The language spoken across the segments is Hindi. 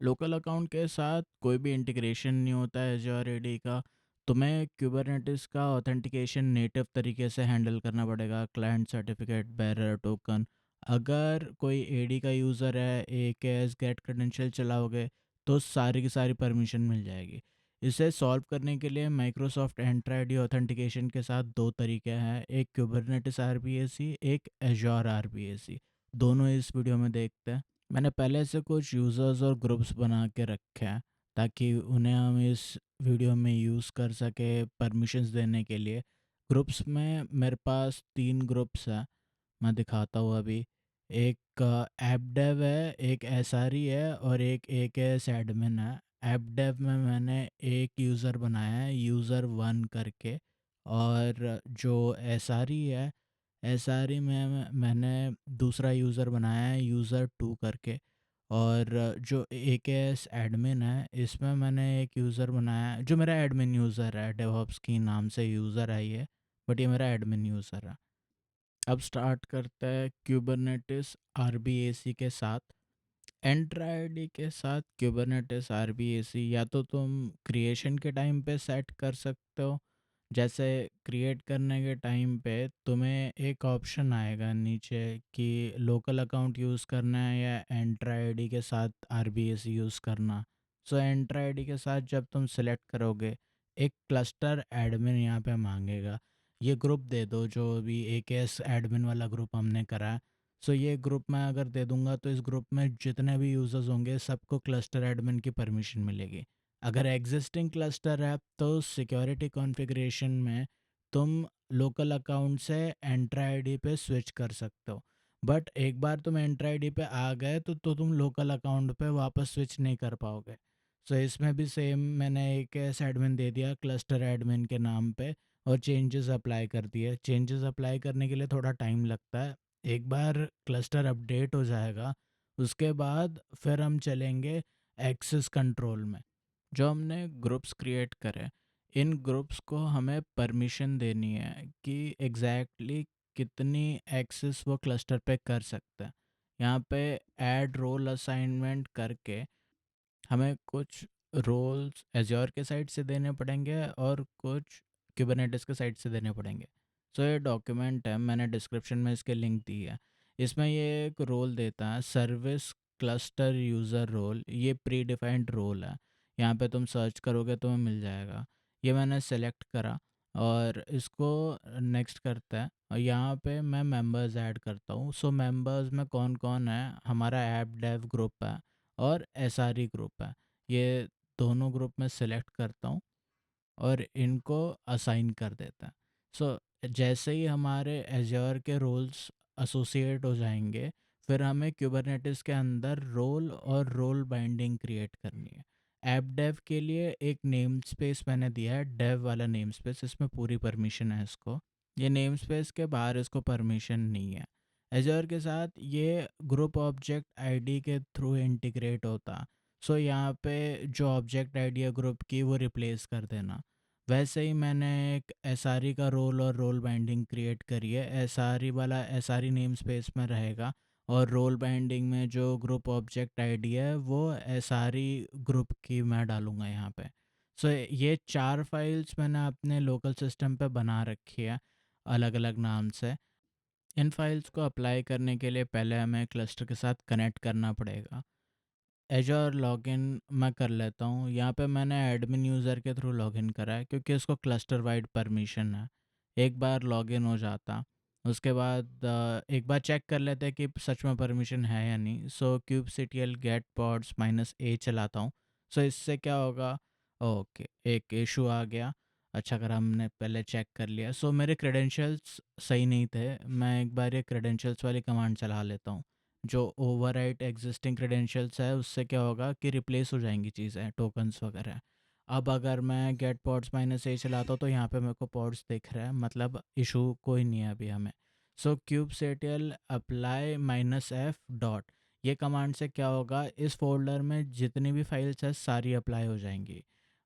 लोकल अकाउंट के साथ कोई भी इंटीग्रेशन नहीं होता है एज़्योर एडी का। तुम्हें कुबरनेटिस का ऑथेंटिकेशन नेटिव तरीके से हैंडल करना पड़ेगा, क्लाइंट सर्टिफिकेट, बेरर टोकन। अगर कोई एडी का यूज़र है, एकेएस गेट क्रेडेंशियल चलाओगे तो सारी की सारी परमिशन मिल जाएगी। इसे सॉल्व करने के लिए माइक्रोसॉफ्ट एंटर आईडी ऑथेंटिकेशन के साथ दो तरीके हैं, एक कुबरनेटिस आरबीएसी, एक एज़्योर आरबीएसी। दोनों इस वीडियो में देखते हैं। मैंने पहले से कुछ यूज़र्स और ग्रुप्स बना के रखे हैं ताकि उन्हें हम इस वीडियो में यूज़ कर सके परमिशंस देने के लिए। ग्रुप्स में मेरे पास 3 ग्रुप्स हैं, मैं दिखाता हूँ अभी। एक ऐप डेव है, एक एसआरई है और एक एस एडमिन है। ऐप डेव में मैंने एक यूज़र बनाया है, यूज़र 1 करके। और जो एसआरई है, एसआरई में मैंने दूसरा यूज़र बनाया है, यूज़र 2 करके। और जो एकेएस एडमिन है, इसमें मैंने एक यूज़र बनाया है जो मेरा एडमिन यूज़र है, डेवऑप्स की नाम से यूज़र है ये, बट ये मेरा एडमिन यूज़र है। अब स्टार्ट करते हैं क्यूबरनेटिस आरबीएसी के साथ। एंटर आईडी के साथ क्यूबरनेटिस आरबीएसी या तो तुम क्रिएशन के टाइम पे सेट कर सकते हो। जैसे क्रिएट करने के टाइम पे तुम्हें एक ऑप्शन आएगा नीचे कि लोकल अकाउंट यूज़ करना है या एंटर आईडी के साथ आरबीएसी यूज़ करना। सो एंटर आईडी के साथ जब तुम सेलेक्ट करोगे, एक क्लस्टर एडमिन यहाँ पे मांगेगा, ये ग्रुप दे दो जो भी एक एस एडमिन वाला ग्रुप हमने करा है। सो ये ग्रुप मैं अगर दे दूंगा तो इस ग्रुप में जितने भी यूज़र्स होंगे सबको क्लस्टर एडमिन की परमिशन मिलेगी। अगर एग्जिस्टिंग क्लस्टर है तो सिक्योरिटी कॉन्फ़िगरेशन में तुम लोकल अकाउंट से एंटर आईडी पे स्विच कर सकते हो। बट एक बार तुम एंटर आईडी पे आ गए तो तुम लोकल अकाउंट पे वापस स्विच नहीं कर पाओगे। सो इसमें भी सेम मैंने एक ऐसा एडमिन दे दिया क्लस्टर एडमिन के नाम पे और चेंजेस अप्लाई कर दिए। चेंजेस अप्लाई करने के लिए थोड़ा टाइम लगता है। एक बार क्लस्टर अपडेट हो जाएगा उसके बाद फिर हम चलेंगे एक्सेस कंट्रोल में। जो हमने ग्रुप्स क्रिएट करे, इन ग्रुप्स को हमें परमिशन देनी है कि एग्जैक्टली कितनी एक्सेस वो क्लस्टर पे कर सकते हैं। यहाँ पे ऐड रोल असाइनमेंट करके हमें कुछ रोल्स एज्योर के साइड से देने पड़ेंगे और कुछ कुबरनेटिस के साइड से देने पड़ेंगे। सो ये डॉक्यूमेंट है, मैंने डिस्क्रिप्शन में इसके लिंक दी है। इसमें ये एक रोल देता है सर्विस क्लस्टर यूज़र रोल। ये प्री डिफाइंड रोल है, यहाँ पे तुम सर्च करोगे तो मिल जाएगा। ये मैंने सेलेक्ट करा और इसको नेक्स्ट करता है और यहाँ पे मैं मेंबर्स ऐड करता हूँ। सो मेंबर्स में कौन कौन है, हमारा ऐप डेव ग्रुप है और एसआरई ग्रुप है। ये दोनों ग्रुप में सेलेक्ट करता हूँ और इनको असाइन कर देता है। सो जैसे ही हमारे एज्योर के रोल्स एसोसिएट हो जाएंगे, फिर हमें क्यूबरनेटिस के अंदर रोल और रोल बाइंडिंग क्रिएट करनी है। ऐप डेव के लिए एक नेम स्पेस मैंने दिया है, डेव वाला नेम स्पेस, इसमें पूरी परमिशन है इसको। ये नेम स्पेस के बाहर इसको परमिशन नहीं है। एजर के साथ ये ग्रुप ऑब्जेक्ट आईडी के थ्रू इंटीग्रेट होता। सो यहाँ पे जो ऑब्जेक्ट आईडी है ग्रुप की वो रिप्लेस कर देना। वैसे ही मैंने एक एसआरई का रोल और रोल बाइंडिंग क्रिएट करी है। एसआरई वाला एसआरई नेम स्पेस में रहेगा और रोल बाइंडिंग में जो ग्रुप ऑब्जेक्ट आईडी है वो एसआरई ग्रुप की मैं डालूंगा यहाँ पे। सो ये 4 फाइल्स मैंने अपने लोकल सिस्टम पे बना रखी है अलग अलग नाम से। इन फाइल्स को अप्लाई करने के लिए पहले हमें क्लस्टर के साथ कनेक्ट करना पड़ेगा। एजर लॉगिन मैं कर लेता हूँ। यहाँ पे मैंने एडमिन यूज़र के थ्रू लॉगिन करा है क्योंकि इसको क्लस्टर वाइड परमिशन है। एक बार लॉगिन हो जाता उसके बाद एक बार चेक कर लेते हैं कि सच में परमिशन है या नहीं। सो kubectl गेट पॉड्स -a चलाता हूँ। सो इससे क्या होगा, ओके एक इशू आ गया। अच्छा अगर हमने पहले चेक कर लिया। सो मेरे क्रेडेंशियल्स सही नहीं थे, मैं एक बार ये क्रेडेंशियल्स वाली कमांड चला लेता हूँ। जो ओवरराइट एग्जिस्टिंग क्रेडेंशियल्स है उससे क्या होगा कि रिप्लेस हो जाएंगी चीज़ें, टोकन्स वगैरह। अब अगर मैं गेट पॉड्स -a चलाता हूँ तो यहाँ पे मेरे को पॉड्स दिख रहा है, मतलब इशू कोई नहीं है अभी हमें। सो kubectl अप्लाई -f डॉट, ये कमांड से क्या होगा, इस फोल्डर में जितनी भी फाइल्स है सारी अप्लाई हो जाएंगी।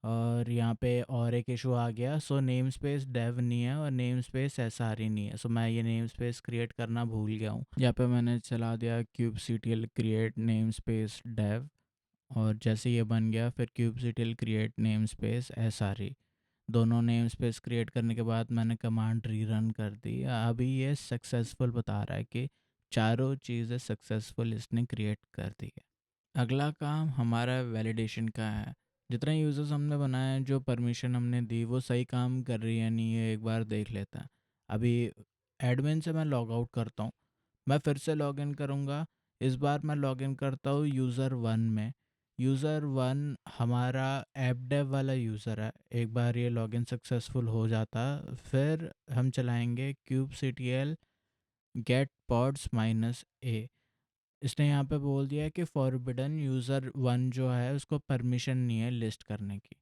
और यहाँ पे और एक इशू आ गया। सो नेम स्पेस डेव नहीं है और नेम स्पेस एस आर ही नहीं है। सो मैं ये नेम स्पेस क्रिएट करना भूल गया हूँ। यहाँ पे मैंने चला दिया kubectl create namespace dev और जैसे ये बन गया फिर kubectl create namespace sre, दोनों नेम स्पेस क्रिएट करने के बाद मैंने कमांड रीरन कर दी। अभी ये सक्सेसफुल बता रहा है कि चारों चीज़ें सक्सेसफुल इसने क्रिएट कर दी है। अगला काम हमारा वैलिडेशन का है। जितने यूज़र्स हमने बनाए हैं, जो परमिशन हमने दी वो सही काम कर रही है नहीं है एक बार देख लेता है। अभी एडमिन से मैं लॉग आउट करता हूँ, मैं फिर से लॉगिन करूँगा। इस बार मैं लॉगिन करता हूँ यूज़र वन में। यूज़र वन हमारा ऐप डेव वाला यूज़र है। एक बार ये लॉगिन सक्सेसफुल हो जाता फिर हम चलाएंगे kubectl गेट पॉड्स माइनस ए। इसने यहाँ पे बोल दिया है कि फॉरबिडन यूज़र वन जो है उसको परमिशन नहीं है लिस्ट करने की।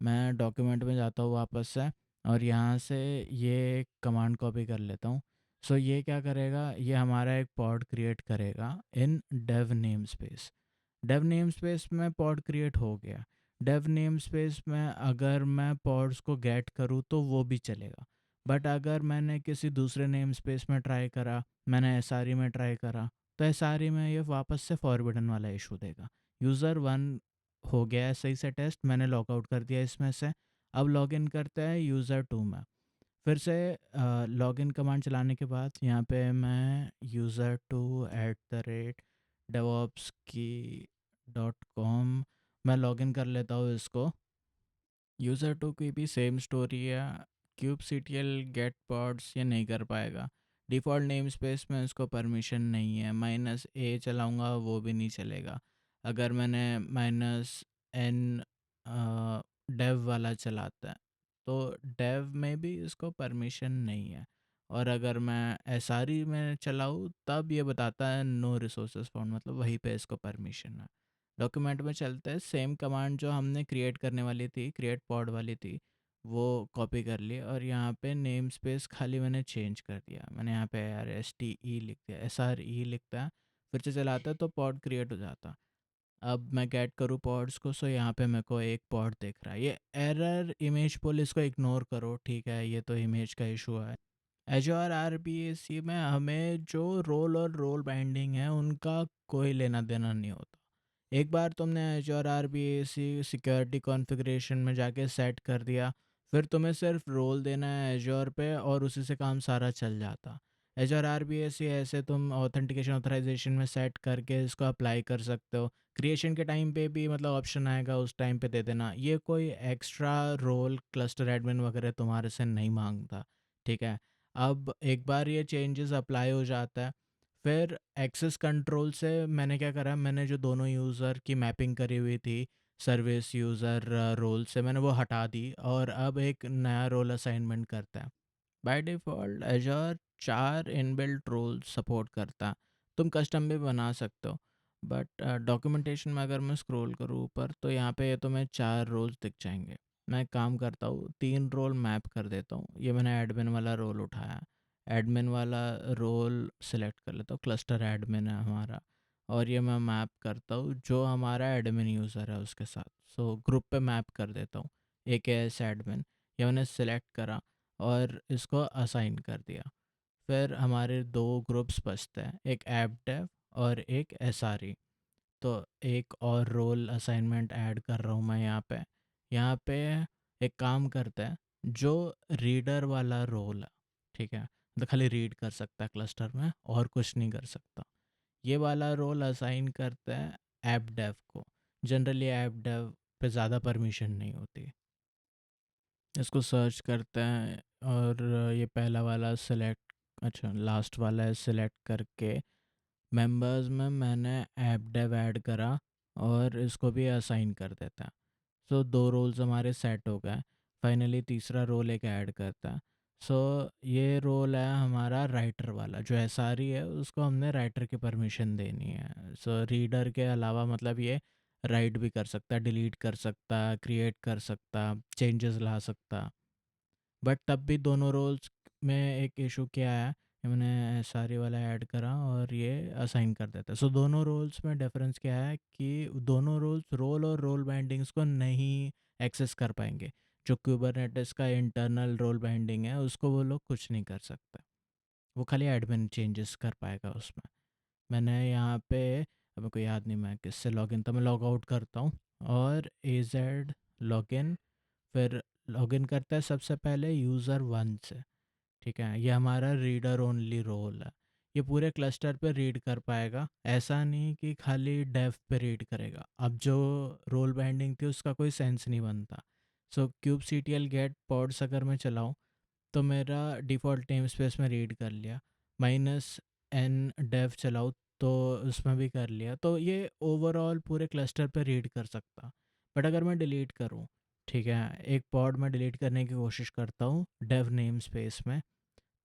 मैं डॉक्यूमेंट में जाता हूँ वापस से और यहाँ से ये कमांड कॉपी कर लेता हूँ। सो ये क्या करेगा, ये हमारा एक पॉड क्रिएट करेगा in dev namespace. Dev namespace में पॉड क्रिएट हो गया। डेव नेम स्पेस में अगर मैं पॉड्स को गेट करूँ तो वो भी चलेगा, बट अगर मैंने किसी दूसरे नेम स्पेस में ट्राई करा, मैंने एस में ट्राई करा, तो एस में ये वापस से फॉरबिडन वाला इशू देगा। यूज़र वन हो गया है सही से टेस्ट, मैंने लॉगआउट कर दिया इसमें से। अब लॉगिन करते हैं यूज़र टू में। फिर से लॉगिन कमांड चलाने के बाद यहाँ पे मैं user two at the rate devops की .com मैं लॉगिन कर लेता हूँ इसको। यूज़र टू की भी सेम स्टोरी है। kubectl गेट पॉड्स ये नहीं कर पाएगा। डिफ़ॉल्ट नेम स्पेस में इसको परमिशन नहीं है। माइनस ए चलाऊँगा वो भी नहीं चलेगा। अगर मैंने माइनस एन डेव वाला चलाता है तो डेव में भी इसको परमिशन नहीं है। और अगर मैं एस में चलाऊँ तब ये बताता है नो रिसोर्सेज फाउंड, मतलब वहीं पे इसको परमिशन है। डॉक्यूमेंट में चलते हैं, सेम कमांड जो हमने क्रिएट करने वाली थी, क्रिएट पॉड वाली थी, वो कॉपी कर ली और यहाँ पे नेम स्पेस खाली मैंने चेंज कर दिया। मैंने यहाँ पे RSTE लिख दिया, SRE लिखता है, फिर से चलाता है तो पॉड क्रिएट हो जाता। अब मैं गेट करूँ पॉड्स को, सो यहाँ पे मेरे को एक पॉड दिख रहा है। ये एरर इमेज पुल, इसको इग्नोर करो, ठीक है, ये तो इमेज का इशू है। एजोर RBAC में हमें जो रोल और रोल बाइंडिंग है उनका कोई लेना देना नहीं होता। एक बार तुमने एजोर RBAC सिक्योरिटी कॉन्फ़िगरेशन में जाके सेट कर दिया, फिर तुम्हें सिर्फ रोल देना है एजोर पे और उसी से काम सारा चल जाता। एजोर RBAC ऐसे तुम ऑथेंटिकेशन ऑथराइजेशन में सेट करके इसको अप्लाई कर सकते हो। क्रिएशन के टाइम पे भी मतलब ऑप्शन आएगा, उस टाइम पे दे देना। ये कोई एक्स्ट्रा रोल क्लस्टर एडमिन वगैरह तुम्हारे से नहीं मांगता, ठीक है। अब एक बार ये चेंजेस अप्लाई हो जाता है, फिर एक्सेस कंट्रोल से मैंने क्या करा, मैंने जो दोनों यूज़र की मैपिंग करी हुई थी सर्विस यूज़र रोल से, मैंने वो हटा दी और अब एक नया रोल असाइनमेंट करता है। By default Azure 4 inbuilt role support करता है, तुम कस्टम भी बना सकते हो। बट डॉक्यूमेंटेशन में अगर मैं स्क्रॉल करूँ ऊपर तो यहाँ पे तुम्हें 4 रोल्स दिख जाएंगे। मैं एक काम करता हूँ, 3 रोल मैप कर देता हूँ। ये मैंने एडमिन वाला रोल उठाया, एडमिन वाला रोल सेलेक्ट कर लेता हूँ, क्लस्टर एडमिन है हमारा, और ये मैं मैप करता हूँ जो हमारा एडमिन यूज़र है उसके साथ। सो ग्रुप पे मैप कर देता हूँ, AKS एडमिन, ये मैंने सेलेक्ट करा और इसको असाइन कर दिया। फिर हमारे दो ग्रुप्स बचते हैं, एक ऐप डेव और एक SRE। तो एक और रोल असाइनमेंट ऐड कर रहा हूँ मैं यहाँ पे। यहाँ पे एक काम करता है, जो रीडर वाला रोल है, ठीक है, तो खाली रीड कर सकता है क्लस्टर में और कुछ नहीं कर सकता, ये वाला रोल असाइन करता है ऐप डेव को। जनरली ऐप डेव पे ज़्यादा परमिशन नहीं होती। इसको सर्च करते हैं और ये पहला वाला सेलेक्ट, अच्छा लास्ट वाला है, सेलेक्ट करके मेंबर्स में मैंने ऐप डेव ऐड करा और इसको भी असाइन कर देता है। सो दो रोल्स हमारे सेट हो गए। फाइनली तीसरा रोल एक ऐड करता है। सो ये रोल है हमारा राइटर वाला, जो SRE है उसको हमने राइटर की परमिशन देनी है। सो रीडर के अलावा मतलब ये राइट भी कर सकता है, डिलीट कर सकता, क्रिएट कर सकता, चेंजेस ला सकता। बट तब भी दोनों रोल्स में एक इशू क्या है कि मैंने सारी वाला ऐड करा और ये असाइन कर देता है। सो दोनों रोल्स में डिफरेंस क्या है कि दोनों रोल्स रोल और रोल बाइंडिंग्स को नहीं एक्सेस कर पाएंगे। जो कुबरनेटिस का इंटरनल रोल बाइंडिंग है उसको वो लोग कुछ नहीं कर सकते, वो खाली एडमिन चेंजेस कर पाएगा उसमें। मैंने यहाँ पे अब मेरे को याद नहीं मैं किससे लॉगिन, तो मैं लॉग आउट करता हूँ और AZ लॉगिन, फिर लॉगिन करता है सबसे पहले यूज़र वन से। ठीक है, ये हमारा रीडर ओनली रोल है। ये पूरे क्लस्टर पे रीड कर पाएगा, ऐसा नहीं कि खाली डेव पे रीड करेगा। अब जो रोल बाइंडिंग थी उसका कोई सेंस नहीं बनता। So kube C T L get pods अगर मैं चलाऊँ तो मेरा डिफ़ॉल्ट नेम स्पेस में रीड कर लिया, -n डेव चलाऊँ तो उसमें भी कर लिया, तो ये ओवरऑल पूरे क्लस्टर पे रीड कर सकता। बट अगर मैं डिलीट करूँ, ठीक है, एक पॉड में डिलीट करने की कोशिश करता हूँ डेव नेम स्पेस में,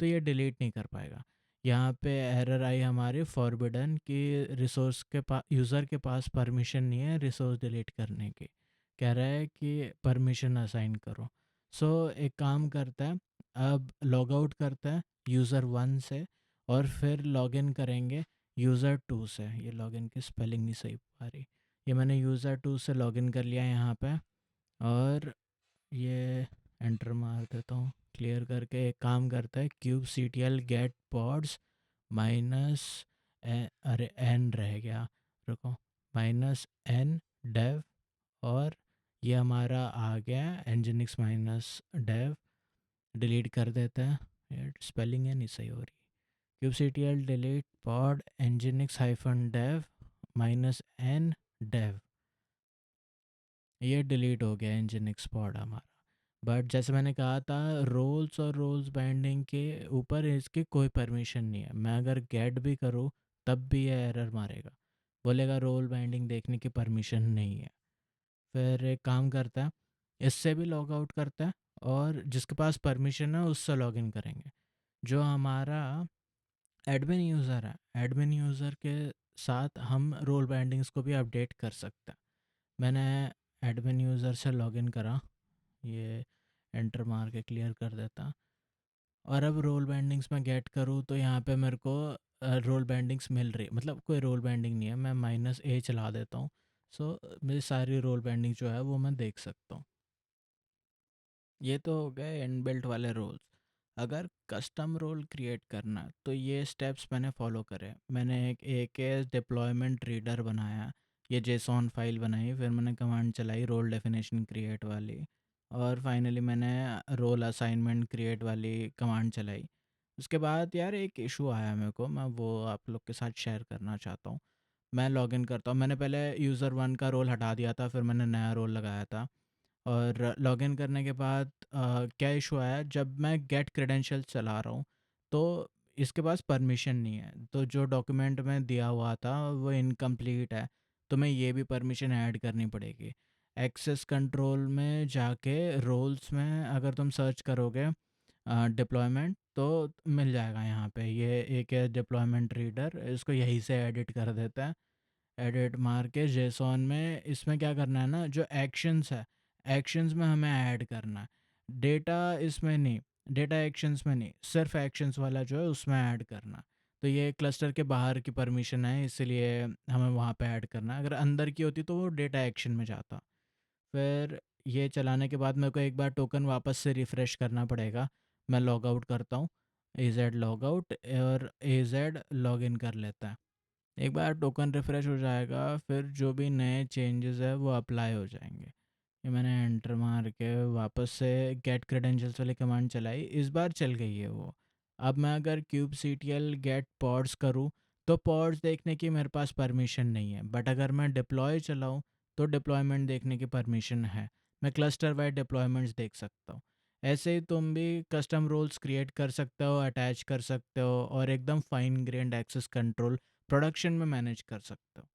तो ये डिलीट नहीं कर पाएगा। यहाँ पे एरर आई हमारी फॉरबिडन कि रिसोर्स के पास, यूज़र के पास परमिशन नहीं है रिसोर्स डिलीट करने की, कह रहा है कि परमिशन असाइन करो। सो एक काम करता है, अब लॉग आउट करता है यूज़र वन से और फिर लॉगिन करेंगे यूज़र टू से। ये लॉगिन की स्पेलिंग नहीं सही आ रही, ये मैंने यूज़र टू से लॉगिन कर लिया यहाँ पे, और ये एंटर मार देता हूँ क्लियर करके। एक काम करता है kube C T L get pods minus, अरे एन रह गया, रुको, -n डेव, और ये हमारा आ गया nginx -dev। डिलीट कर देता है, ये स्पेलिंग है नहीं सही हो रही। Kube C T L delete pod nginx -dev -n dev, ये डिलीट हो गया nginx पॉड हमारा। बट जैसे मैंने कहा था, रोल्स और रोल्स बाइंडिंग के ऊपर इसकी कोई परमिशन नहीं है। मैं अगर गेट भी करूँ तब भी ये एरर मारेगा, बोलेगा रोल बाइंडिंग देखने की परमिशन नहीं है। फिर एक काम करता है, इससे भी लॉग आउट करता है और जिसके पास परमिशन है उससे लॉगिन करेंगे। जो हमारा एडमिन यूज़र है, एडमिन यूज़र के साथ हम रोल बाइंडिंग्स को भी अपडेट कर सकते हैं। मैंने एडमिन यूज़र से लॉगिन करा, ये एंटर मार के क्लियर कर देता, और अब रोल बैंडिंग्स में गेट करूँ तो यहाँ पे मेरे को रोल बैंडिंग्स मिल रही, मतलब कोई रोल बैंडिंग नहीं है, मैं -a चला देता हूँ। सो मेरी सारी रोल बैंडिंग जो है वो मैं देख सकता हूँ। ये तो हो गए इनबिल्ट वाले रोल्स। अगर कस्टम रोल क्रिएट करना है, तो ये स्टेप्स मैंने फॉलो करे। मैंने एक AKS डिप्लॉयमेंट रीडर बनाया, ये जेसॉन फाइल बनाई, फिर मैंने कमांड चलाई रोल डेफिनेशन क्रिएट वाली, और फाइनली मैंने रोल असाइनमेंट क्रिएट वाली कमांड चलाई। उसके बाद यार एक इशू आया मेरे को, मैं वो आप लोग के साथ शेयर करना चाहता हूँ। मैं लॉगिन करता हूँ, मैंने पहले यूज़र वन का रोल हटा दिया था, फिर मैंने नया रोल लगाया था, और लॉगिन करने के बाद क्या इशू आया, जब मैं गेट क्रेडेंशियल चला रहा हूँ तो इसके पास परमिशन नहीं है, तो जो डॉक्यूमेंट में दिया हुआ था वो इनकम्प्लीट है, तो मैं ये भी परमिशन ऐड करनी पड़ेगी। एक्सेस कंट्रोल में जाके रोल्स में अगर तुम सर्च करोगे डिप्लॉयमेंट तो मिल जाएगा। यहाँ पे ये एक है डिप्लॉयमेंट रीडर, इसको यहीं से एडिट कर देता है। एडिट मार के जेसॉन में इसमें क्या करना है ना, जो एक्शंस है, एक्शंस में हमें ऐड करना है, डेटा इसमें नहीं, डेटा एक्शंस में नहीं, सिर्फ एक्शंस वाला जो है उसमें ऐड करना है। तो ये क्लस्टर के बाहर की परमिशन है, इसलिए हमें वहाँ पे ऐड करना है। अगर अंदर की होती तो वो डेटा एक्शन में जाता। फिर ये चलाने के बाद मेरे को एक बार टोकन वापस से रिफ़्रेश करना पड़ेगा। मैं लॉग आउट करता हूँ, AZ लॉग आउट, और AZ लॉग इन कर लेता है। एक बार टोकन रिफ़्रेश हो जाएगा, फिर जो भी नए चेंजेस है वो अप्लाई हो जाएंगे। ये मैंने एंटर मार के वापस से गेट क्रेडेंशियल्स वाली कमांड चलाई, इस बार चल गई है वो। अब मैं अगर kube C T L get pods करूँ तो पॉड्स देखने की मेरे पास परमिशन नहीं है, बट अगर मैं डिप्लॉय चलाऊँ तो डिप्लॉयमेंट देखने की परमिशन है। मैं क्लस्टर वाइड डिप्लॉयमेंट्स देख सकता हूँ। ऐसे ही तुम भी कस्टम रोल्स क्रिएट कर सकते हो, अटैच कर सकते हो, और एकदम fine grained access control production में मैनेज कर सकते हो।